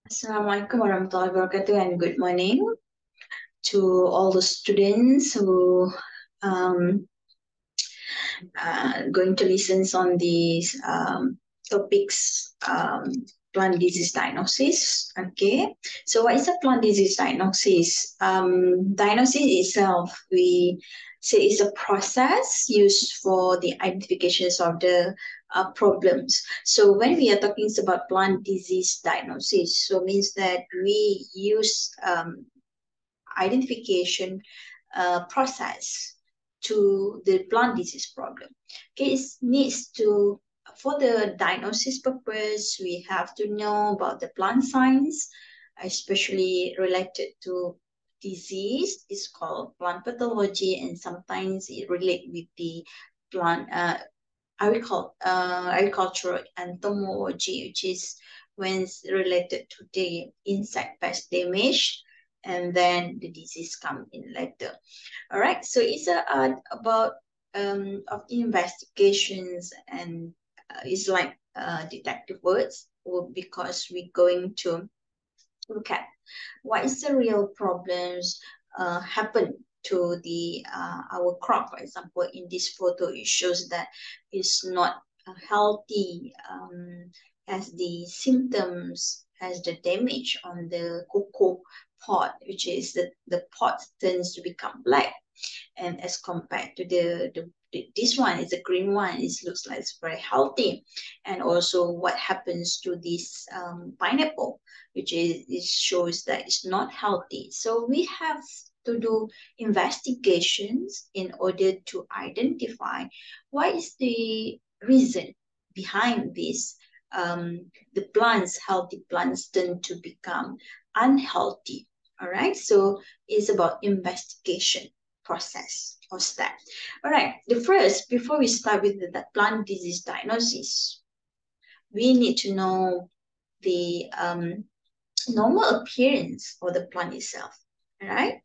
Assalamualaikum warahmatullahi wabarakatuh and good morning to all the students who um, going to listen on these topics, plant disease diagnosis. Okay, so what is a plant disease diagnosis? Diagnosis itself, we say, is a process used for the identifications of the problems. So when we are talking about plant disease diagnosis, so means that we use identification process to the plant disease problem. Okay, it needs to, for the diagnosis purpose, we have to know about the plant science, especially related to disease. It's called plant pathology, and sometimes it relate with the plant agricultural entomology, which is when it's related to the insect pest damage, and then the disease come in later. All right, so it's about of investigations, and it's like detective words, because we're going to look at what is the real problems happen to the our crop. For example, in this photo, it shows that it's not healthy, has the symptoms, has the damage on the cocoa pod, which is the pod turns to become black, and as compared to this one is a green one, it looks like it's very healthy. And also what happens to this pineapple, which is, it shows that it's not healthy. So we have to do investigations in order to identify what is the reason behind this. The plants, healthy plants, tend to become unhealthy. All right, so it's about investigation process or step. All right, the first, before we start with the plant disease diagnosis, we need to know the normal appearance of the plant itself. All right,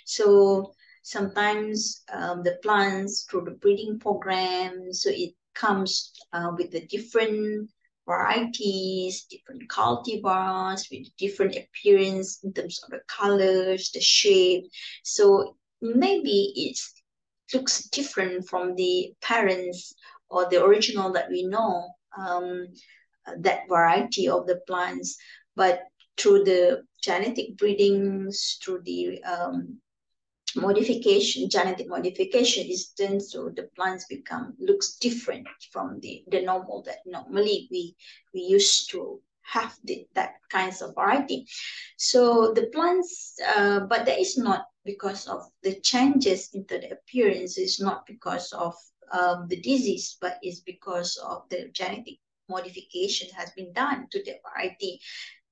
so sometimes the plants through the breeding program, so it comes with the different varieties, different cultivars with different appearance in terms of the colors, the shape. So maybe it looks different from the parents or the original that we know, that variety of the plants, but through the genetic breedings, through the modification, genetic modification, is done so the plants become looks different from the normal that normally we used to have that kinds of variety. So the plants, but that is not because of the changes into the appearance. It's not because of the disease, but it's because of the genetic modification has been done to the variety.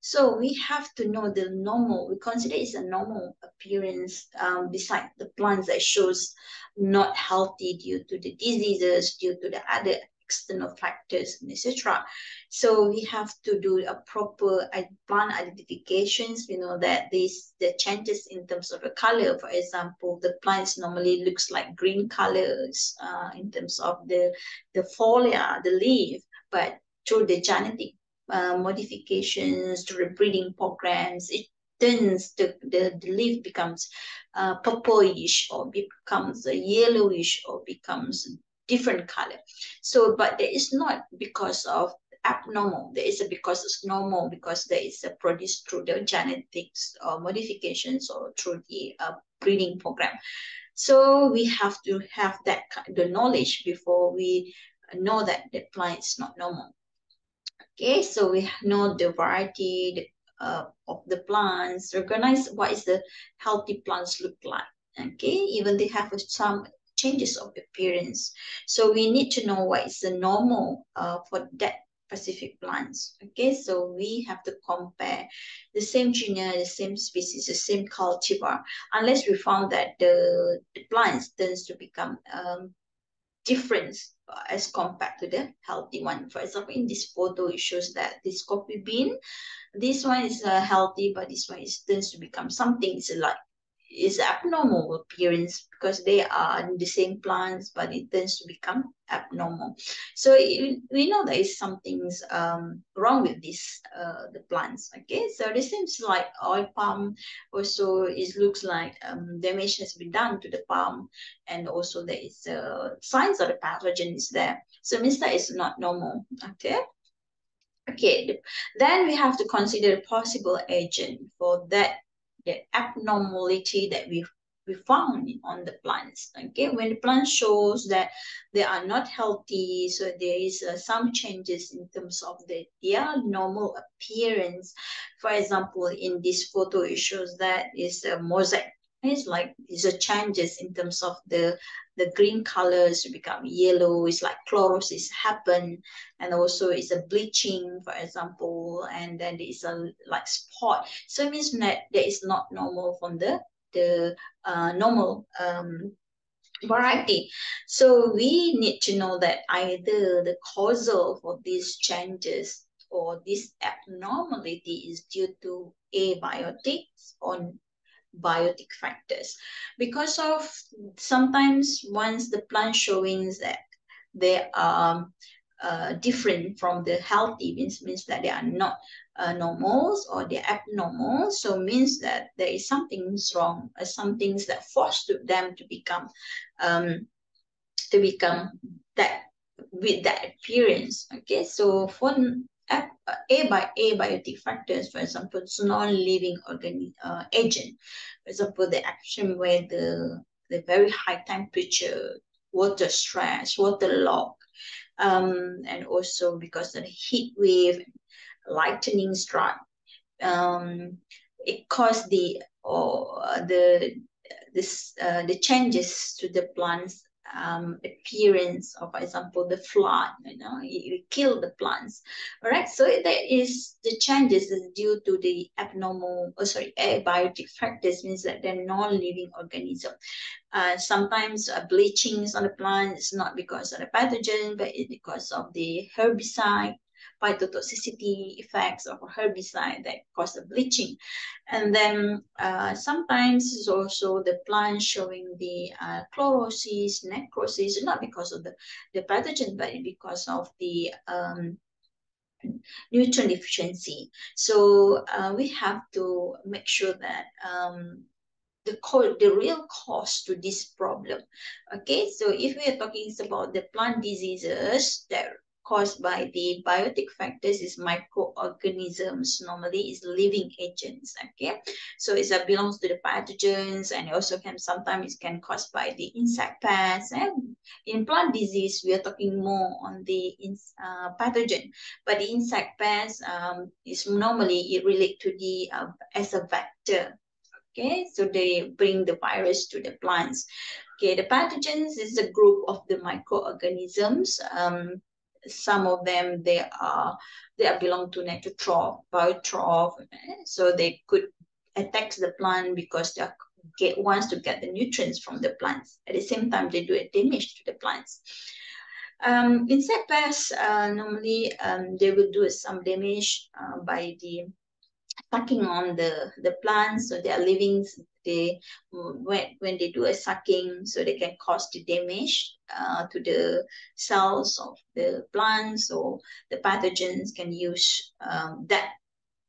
So we have to know the normal, we consider it's a normal appearance, beside the plants that shows not healthy due to the diseases, due to the other external factors, etc. So we have to do a proper plant identifications. We know that the changes in terms of the color, for example, the plants normally looks like green colors in terms of the foliar, the leaf, but through the genetic modifications, to the breeding programs, it turns the leaf becomes purplish, or becomes a yellowish, or becomes different color. So, but there is not because of abnormal. There is a because it's normal, because there is a produced through the genetics or modifications, or through the breeding program. So we have to have that the knowledge before we know that the plant is not normal. Okay, so we know the variety of the plants, recognize what is the healthy plants look like. Okay, even they have some changes of appearance. So we need to know what is the normal for that specific plants. Okay, so we have to compare the same genus, the same species, the same cultivar, unless we found that the plants tends to become difference as compared to the healthy one. For example, in this photo, it shows that this coffee bean, this one is healthy, but this one is tends to become something is like is abnormal appearance because they are in the same plants, but it tends to become abnormal. So we know there is something's wrong with this the plants. Okay, so this seems like oil palm. Also, it looks like damage has been done to the palm, and also there is signs of the pathogen is there. So it means that it's not normal. Okay. Okay, then we have to consider a possible agent for that the abnormality that we found on the plants. Okay, when the plant shows that they are not healthy, so there is some changes in terms of their normal appearance. For example, in this photo, it shows that is a mosaic. It's like these are changes in terms of the green colors become yellow. It's like chlorosis happen, and also it's a bleaching, for example, and then there is a like spot. So it means that there is not normal from the normal variety. So we need to know that either the causal for these changes or this abnormality is due to abiotics or biotic factors, because of sometimes once the plant showings that they are different from the healthy, means that they are not normals or they're abnormal. So means that there is something wrong, some things that forced them to become that with that appearance. Okay, so for abiotic factors, for example, it's non-living agent. For example, the action where the very high temperature, water stress, water lock, and also because of the heat wave, lightning strike, it caused the changes to the plants appearance of, for example, the flood, it killed the plants. All right, so that is the changes is due to the abiotic factors, means that they're non-living organism. Sometimes bleachings on the plant is not because of the pathogen, but it's because of the herbicide, phytotoxicity effects of a herbicide that cause the bleaching. And then sometimes it's also the plant showing the chlorosis, necrosis, not because of the pathogen, but because of the nutrient deficiency. So we have to make sure that the real cause to this problem. Okay, so if we are talking about the plant diseases that caused by the biotic factors is microorganisms, normally is living agents. Okay, so it belongs to the pathogens, and also can sometimes it can caused by the insect pests. And in plant disease we are talking more on the pathogen, but the insect pests is normally it relate to the as a vector. Okay, so they bring the virus to the plants. Okay, the pathogens is a group of the microorganisms. Some of them they belong to neutroph, biotroph, so they could attack the plant because they wants to get the nutrients from the plants. At the same time, they do a damage to the plants. Insect pests normally they will do some damage by the sucking on the plants, so they are living. When they do a sucking, so they can cause the damage to the cells of the plants, so the pathogens can use that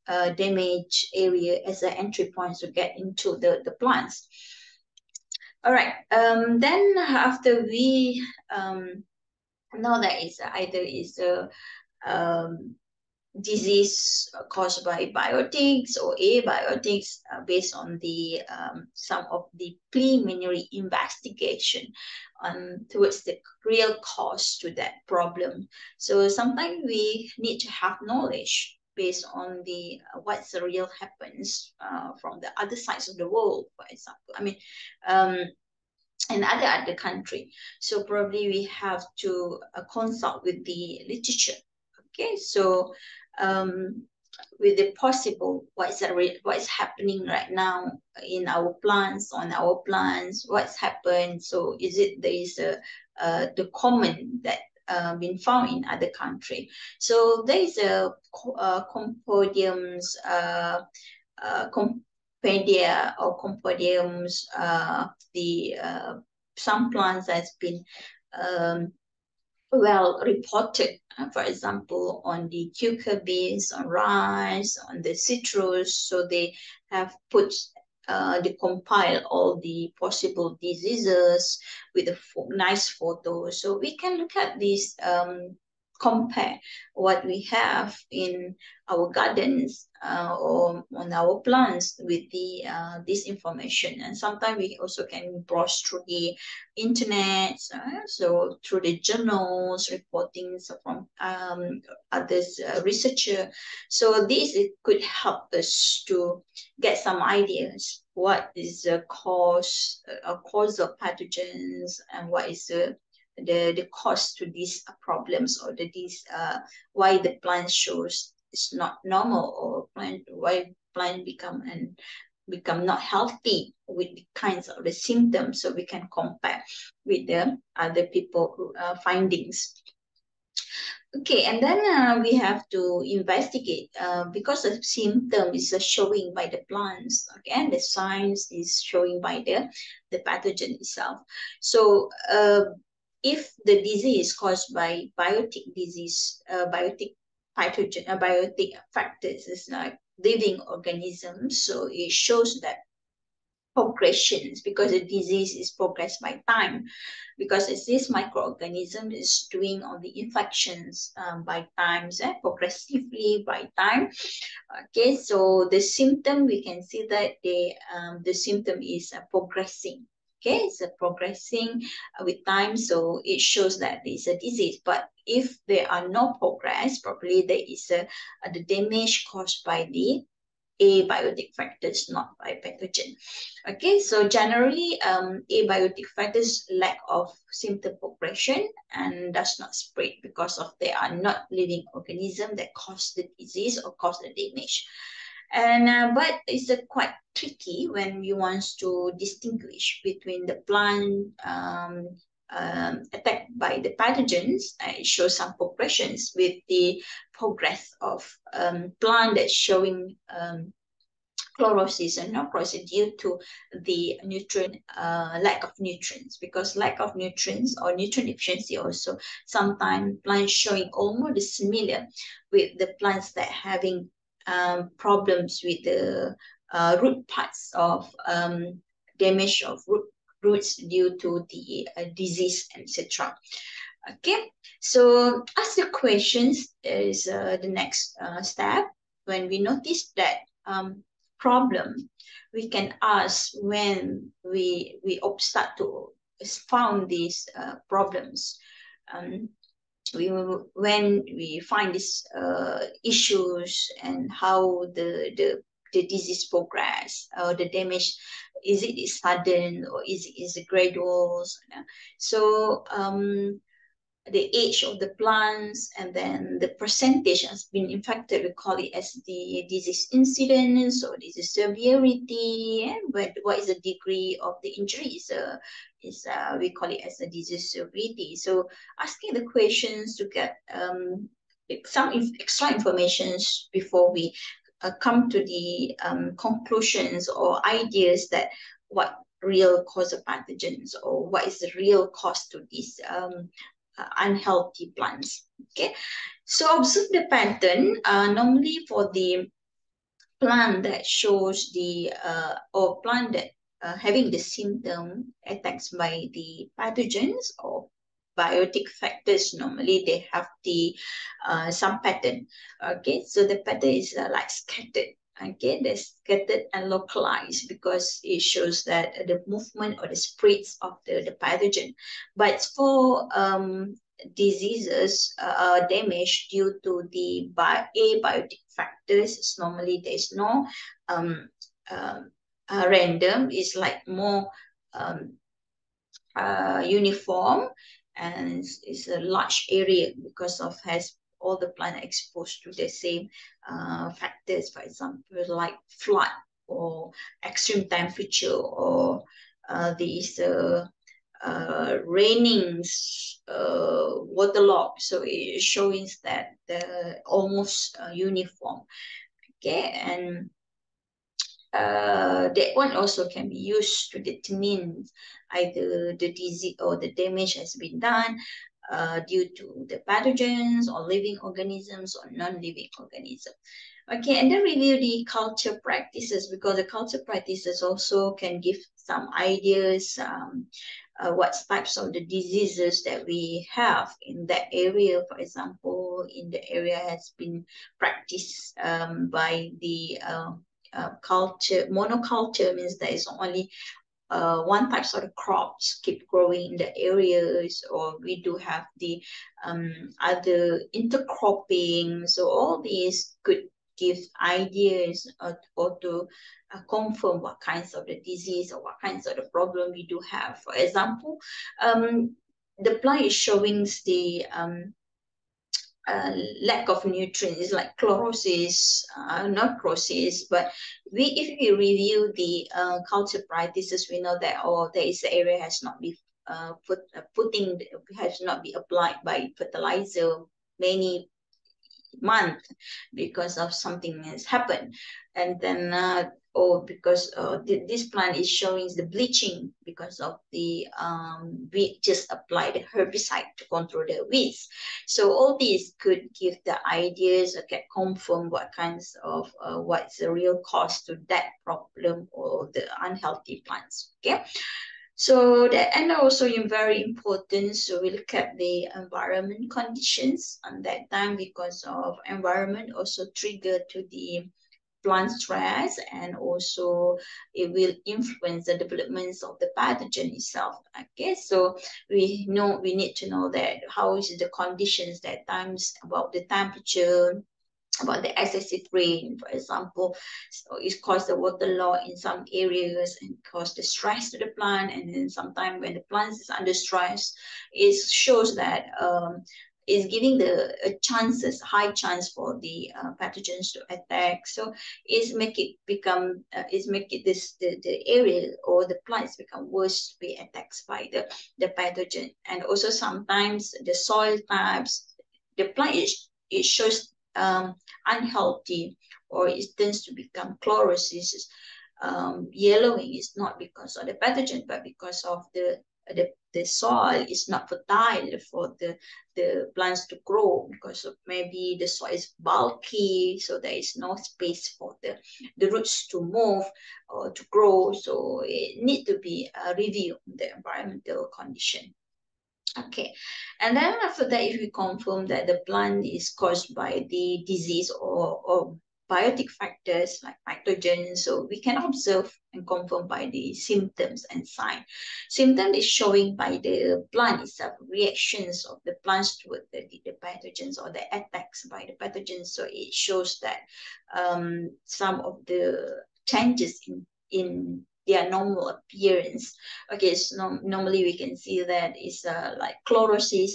damaged area as an entry point to get into the plants. All right, then after we know that it's either is a disease caused by biotics or abiotics, based on the some of the preliminary investigation towards the real cause to that problem. So sometimes we need to have knowledge based on the what's the real happens from the other sides of the world, for example. I mean, in other country. So probably we have to consult with the literature. Okay, so with the possible what is happening right now in our plants, on our plants, what's happened. So is it there is the common that been found in other country. So there is a compodiums pedia or compodiums, some plants has been well reported, for example, on the cucurbits, on rice, on the citrus. So they have put, they compile all the possible diseases with a nice photo. So we can look at this, compare what we have in our gardens or on our plants with the this information. And sometimes we also can browse through the internet, so through the journals, reportings from others, researcher. So this, it could help us to get some ideas. What is the cause of pathogens, and what is the cause to these problems, or these why the plant shows it's not normal, or why plant become not healthy with the kinds of the symptoms, so we can compare with the other people findings. Okay, and then we have to investigate because the symptom is showing by the plants, okay, and the signs is showing by the pathogen itself. So if the disease is caused by biotic disease, biotic pathogen, biotic factors, is like living organisms, so it shows that progressions, because the disease is progressed by time, because it's this microorganism is doing all the infections by times, progressively by time. Okay, so the symptom, we can see that the symptom is progressing. Okay, it's progressing with time, so it shows that it's a disease. But if there are no progress, probably there is the damage caused by the abiotic factors, not by pathogen. Okay, so generally, abiotic factors lack of symptom progression and does not spread because of they are not living organism that cause the disease or cause the damage. And but it's quite tricky when you want to distinguish between the plant attacked by the pathogens. It shows some progressions with the progress of plant that's showing chlorosis and necrosis due to the nutrient lack of nutrients, because lack of nutrients or nutrient deficiency also sometimes plants showing almost similar with the plants that having problems with the root parts of damage of roots due to the disease, etc. Okay, so ask the questions is the next step. When we notice that problem, we can ask when we start to found these problems. When we find these issues and how the disease progress or the damage, is it sudden or is it gradual? So the age of the plants, and then the percentage has been infected, we call it as the disease incidence or disease severity, and what is the degree of the injuries we call it as a disease severity. So asking the questions to get some extra information before we come to the conclusions or ideas that what real cause of pathogens, or what is the real cause to these unhealthy plants. Okay, so observe the pattern. Normally for the plant that shows the or plant that having the symptom attacks by the pathogens or biotic factors, normally they have the some pattern. Okay, so the pattern is like scattered. Okay, they're scattered and localized because it shows that the movement or the spreads of the pathogen. But for diseases damage due to the abiotic factors, normally there's no random. It's like more uniform, and it's a large area because of has all the plant exposed to the same factors, for example, like flood or extreme temperature, or these rainings, waterlogged. So it shows that the almost uniform. Okay, and that one also can be used to determine either the disease or the damage has been done due to the pathogens or living organisms or non-living organisms. Okay, and then review the culture practices, because the culture practices also can give some ideas what types of the diseases that we have in that area. For example, in the area has been practiced by the culture. Monoculture means there is only one type of the crops keep growing in the areas, or we do have the other intercropping. So all these could give ideas or to confirm what kinds of the disease or what kinds of the problem we do have. For example, the plant is showing the lack of nutrients like chlorosis, not chlorosis, but if we review the culture practices, we know that there is the area has not been has not been applied by fertilizer many months because of something has happened, and then or because this plant is showing the bleaching because of the we just applied the herbicide to control the weeds. So all these could give the ideas or can confirm what kinds of what's the real cause to that problem or the unhealthy plants. Okay. So that, and also very important, so we look at the environment conditions on that time, because of environment also trigger to the plant stress, and also it will influence the developments of the pathogen itself. Okay, so we need to know that how is the conditions that times, about the temperature, about the excessive rain, for example. So it caused the water loss in some areas and caused the stress to the plant. And then sometimes when the plant is under stress, it shows that is giving the high chance for the pathogens to attack. So it's make it become, the area or the plants become worse to be attacked by the pathogen. And also sometimes the soil types, the plant it shows unhealthy, or it tends to become chlorosis. Yellowing is not because of the pathogen, but because of the soil is not fertile for the plants to grow, because of maybe the soil is bulky, so there is no space for the roots to move or to grow. So it need to be reviewed the environmental condition. Okay, and then after that, if we confirm that the plant is caused by the disease or biotic factors like pathogens, so we can observe and confirm by the symptoms and sign. Symptom is showing by the plant itself, reactions of the plants toward the pathogens or the attacks by the pathogens. So it shows that some of the changes in their normal appearance. Okay, so normally we can see that is like chlorosis,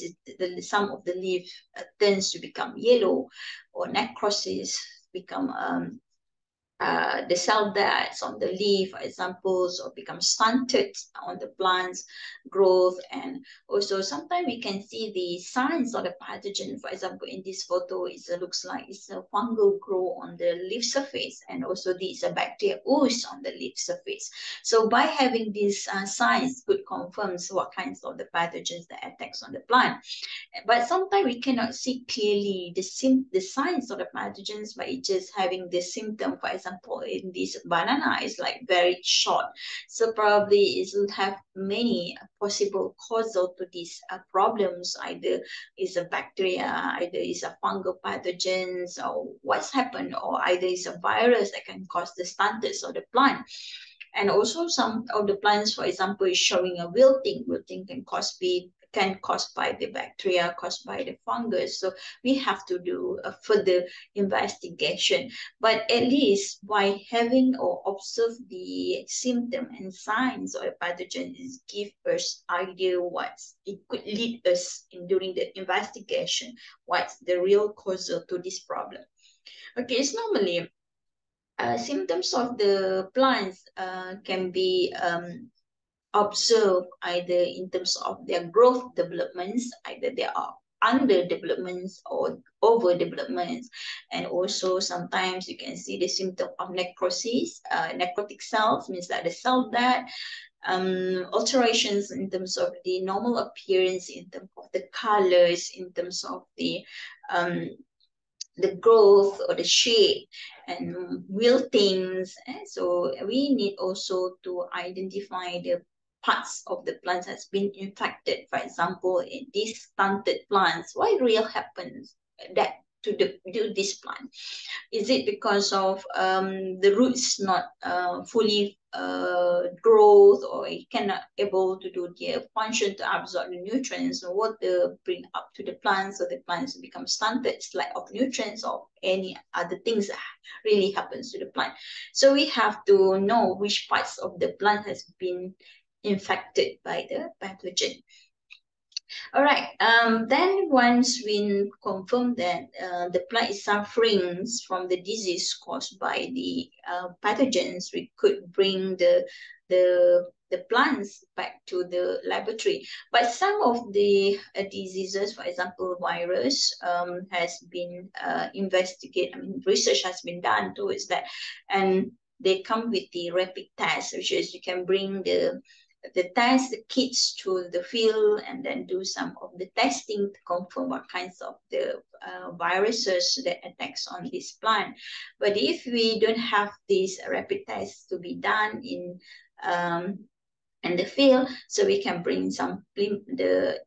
some of the leaf tends to become yellow, or necrosis become the cell deaths on the leaf, for examples, or become stunted on the plant's growth. And also sometimes we can see the signs of the pathogen. For example, in this photo, it looks like it's a fungal growth on the leaf surface, and also this a bacteria ooze on the leaf surface. So by having these signs, could confirm what kinds of the pathogens that attacks on the plant. But sometimes we cannot see clearly the signs of the pathogens by just having the symptom. For example, in this banana is like very short, so probably it will have many possible causal to these problems. Either is a bacteria, either is a fungal pathogens, or what's happened, or either is a virus that can cause the stunted of the plant. And also some of the plants, for example, is showing a wilting. Wilting can caused by the bacteria, caused by the fungus. So we have to do a further investigation. But at least by having or observe the symptom and signs of the pathogen, is give us idea it could lead us in during the investigation, what's the real cause to this problem. Okay, it's normally symptoms of the plants can be observed either in terms of their growth developments, either they are underdevelopments or overdevelopments. And also sometimes you can see the symptom of necrosis. Necrotic cells means that the cell death. Alterations in terms of the normal appearance, in terms of the colors, in terms of the growth or the shape, and wiltings. So we need also to identify the parts of the plants has been infected. For example, in these stunted plants, what really happens that to this plant? Is it because of the roots not fully growth, or it cannot able to do their function to absorb the nutrients or water bring up to the plants, so the plants become stunted, it's lack of nutrients or any other things that really happens to the plant. So we have to know which parts of the plant has been infected by the pathogen. All right, then once we confirm that the plant is suffering from the disease caused by the pathogens, we could bring the plants back to the laboratory. But some of the diseases, for example, virus, has been investigated. I mean, research has been done towards that, and they come with the rapid test, which is you can bring the test the kits to the field and then do some of the testing to confirm what kinds of the viruses that attacks on this plant. But if we don't have these rapid tests to be done in the field, so we can bring some the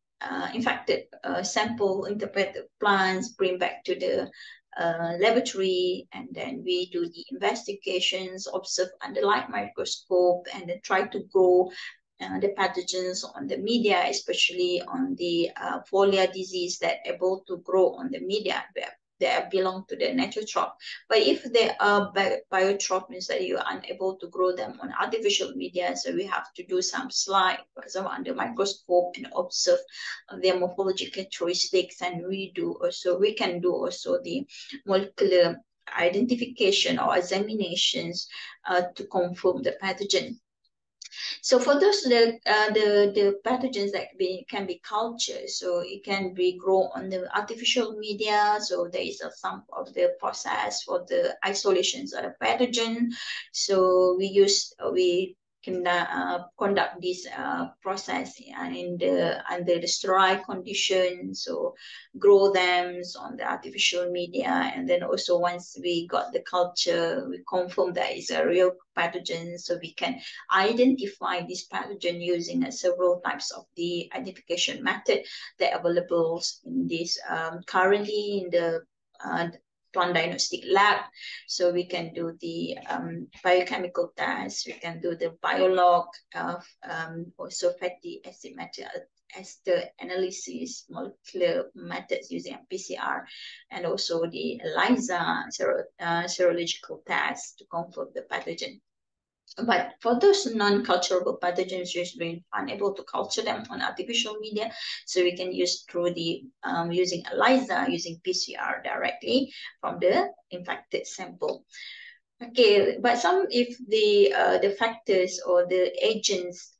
infected sample, interpreted plants, bring back to the laboratory, and then we do the investigations, observe under light microscope, and then try to grow the pathogens on the media, especially on the foliar disease that able to grow on the media that belong to the naturotroph. But if they are biotroph, means that you are unable to grow them on artificial media, so we have to do some slide, for example, under microscope and observe their morphological characteristics, and we can do also the molecular identification or examinations to confirm the pathogen. So for those the pathogens that can be cultured, so it can be grown on the artificial media. So there is some of the process for the isolations of the pathogen. So we can conduct this process under the sterile conditions, so grow them on the artificial media, and then also once we got the culture, we confirm that it's a real pathogen, so we can identify this pathogen using several types of the identification method that are available in this currently in the plant diagnostic lab. So we can do the biochemical test, we can do the biolog, also fatty acid ester analysis, molecular methods using PCR, and also the ELISA serological test to confirm the pathogen. But for those non-culturable pathogens, we're unable to culture them on artificial media, so we can use through the using ELISA, using PCR directly from the infected sample. Okay, but if the factors or the agents,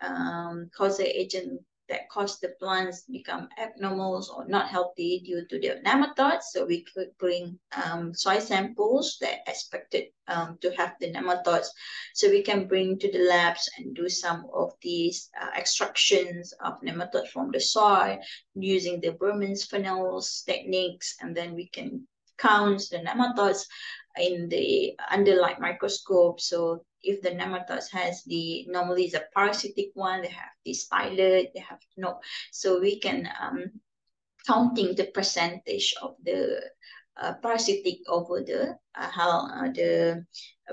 causal agent that cause the plants become abnormal or not healthy due to the nematodes, so we could bring soil samples that expected to have the nematodes, so we can bring to the labs and do some of these extractions of nematodes from the soil using the Berman's funnels techniques, and then we can count the nematodes in the under light microscope. So if the nematodes has normally is a parasitic one, they have this stylet, they have no, so we can counting the percentage of the parasitic over the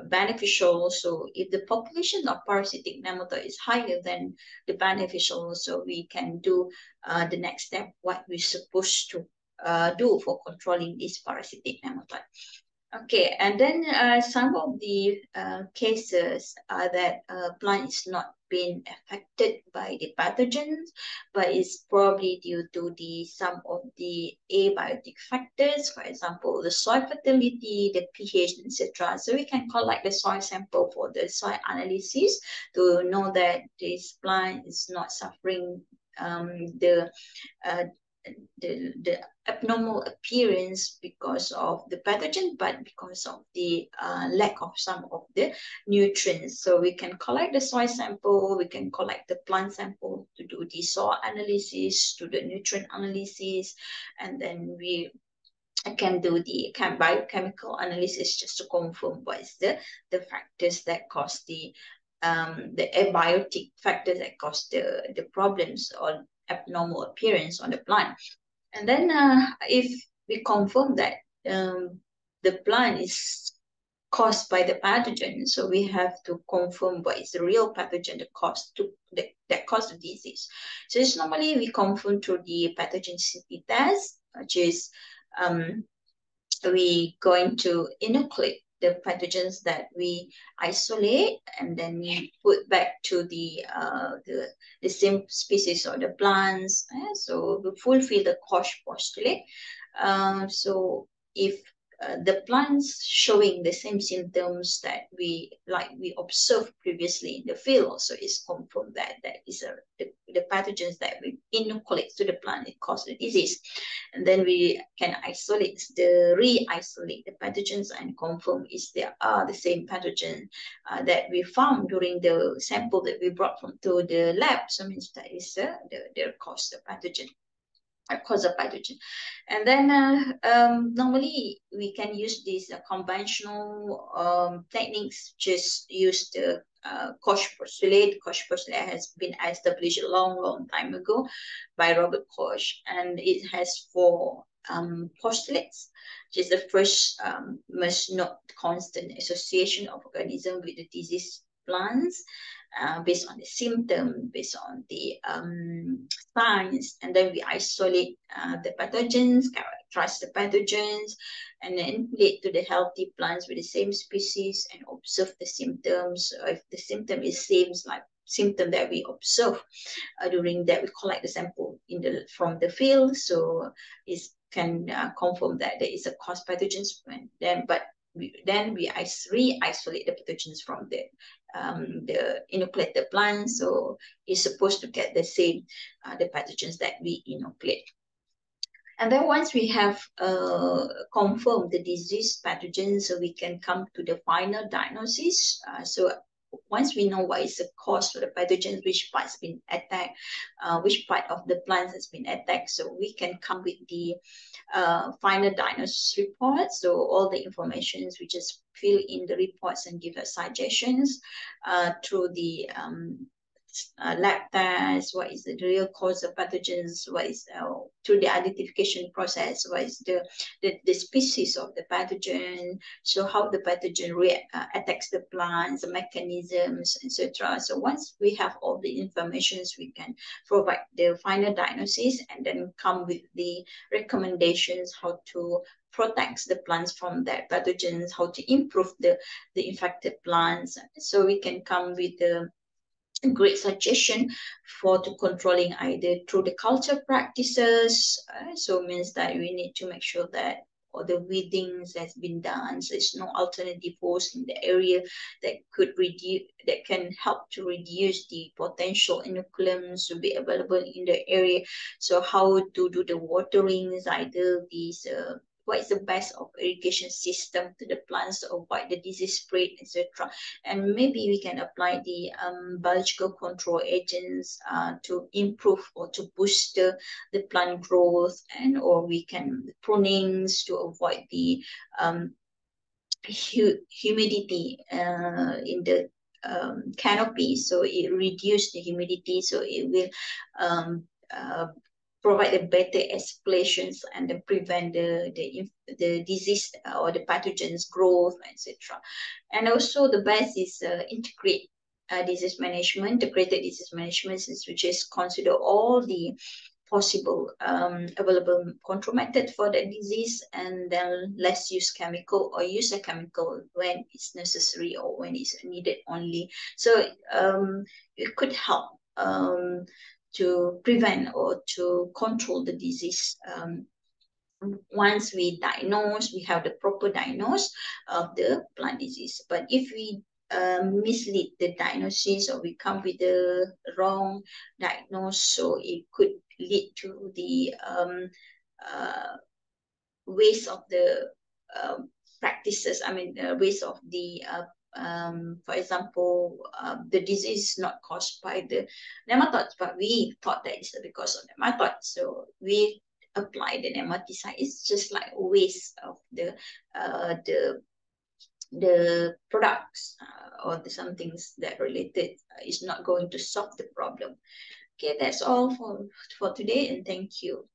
beneficial. So if the population of parasitic nematode is higher than the beneficial, so we can do the next step, what we're supposed to do for controlling this parasitic nematode. Okay, and then some of the cases are that plant is not being affected by the pathogens, but it's probably due to some of the abiotic factors, for example, the soil fertility, the pH, etc. So we can collect the soil sample for the soil analysis to know that this plant is not suffering the abnormal appearance because of the pathogen, but because of the lack of some of the nutrients. So we can collect the soil sample, we can collect the plant sample to do the soil analysis, to the nutrient analysis, and then we can do the biochemical analysis just to confirm what is the factors that cause the abiotic factors that cause the problems or abnormal appearance on the plant. And then if we confirm that the plant is caused by the pathogen, so we have to confirm what is the real pathogen that caused the disease. So it's normally we confirm through the pathogenicity test, which is we going to inoculate the pathogens that we isolate, and then we put back to the same species or the plants. So we fulfill the Koch postulate. So if the plants showing the same symptoms that we observed previously in the field, so it's confirmed that is the pathogens that we inoculate to the plant it cause the disease. And then we can re-isolate the pathogens and confirm is there are the same pathogen that we found during the sample that we brought to the lab. So means that is the cause of pathogen. And then normally we can use these conventional techniques, just use the Koch postulate. Koch postulate has been established a long time ago by Robert Koch, and it has 4 postulates. Which is the first must not constant association of organism with the disease plants, based on the symptom, based on the signs, and then we isolate the pathogens, characterize the pathogens, and then relate to the healthy plants with the same species and observe the symptoms. If the symptom is same like symptom that we observe during that, we collect the sample from the field, so it can confirm that there is a cause pathogens. Then we re-isolate the pathogens from the inoculated plant, so it's supposed to get the same the pathogens that we inoculate. And then once we have confirmed the disease pathogen, so we can come to the final diagnosis. So once we know what is the cause for the pathogens, which part has been attacked, which part of the plant has been attacked, so we can come with the final diagnosis report. So all the information we just fill in the reports and give us suggestions through the lab tests, what is the real cause of pathogens, what is through the identification process, what is the species of the pathogen, so how the pathogen attacks the plants, the mechanisms, etc. So once we have all the information, we can provide the final diagnosis and then come with the recommendations how to protect the plants from that pathogens, how to improve the infected plants. So we can come with the great suggestion for to controlling either through the culture practices. So means that we need to make sure that all the weedings has been done, so there's no alternative host in the area that could reduce, that can help to reduce the potential inoculums to be available in the area. So how to do the waterings, either these what is the best of irrigation system to the plants to avoid the disease spread, etc. And maybe we can apply the biological control agents to improve or to boost the plant growth, and or we can prunings to avoid the humidity in the canopy, so it reduces the humidity, so it will provide a better explanations and then prevent the disease or the pathogens growth, etc. And also the best is integrate disease management, integrated disease management, which is consider all the possible available control method for the disease, and then less use chemical or use a chemical when it's necessary or when it's needed only. So it could help to prevent or to control the disease. Once we diagnose, we have the proper diagnosis of the plant disease. But if we mislead the diagnosis, or we come with the wrong diagnosis, so it could lead to the waste of the practices. I mean, waste of the for example, the disease is not caused by the nematodes, but we thought that it's because of nematodes, so we apply the nematicide. It's just like a waste of the products or the some things that related is not going to solve the problem. Okay, that's all for today, and thank you.